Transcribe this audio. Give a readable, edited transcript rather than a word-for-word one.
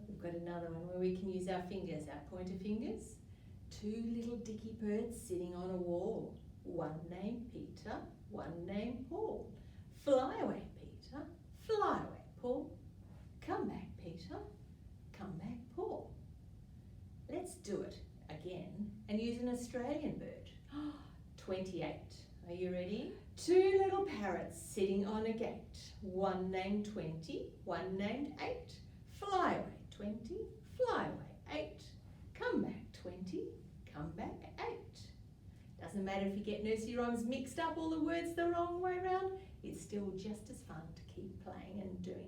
we've got another one where we can use our fingers, our pointer fingers. Two little dicky birds sitting on a wall. One named Peter, one named Paul. Fly away, Peter, fly away, Paul. Come back, Peter, come back, Paul. Let's do it again and use an Australian bird. 28. Are you ready? Two little parrots sitting on a gate. One named 20, one named 8. Fly away, 20, fly away, 8. Come back, 20, come back, 8. Doesn't matter if you get nursery rhymes mixed up, all the words the wrong way round. It's still just as fun to keep playing and doing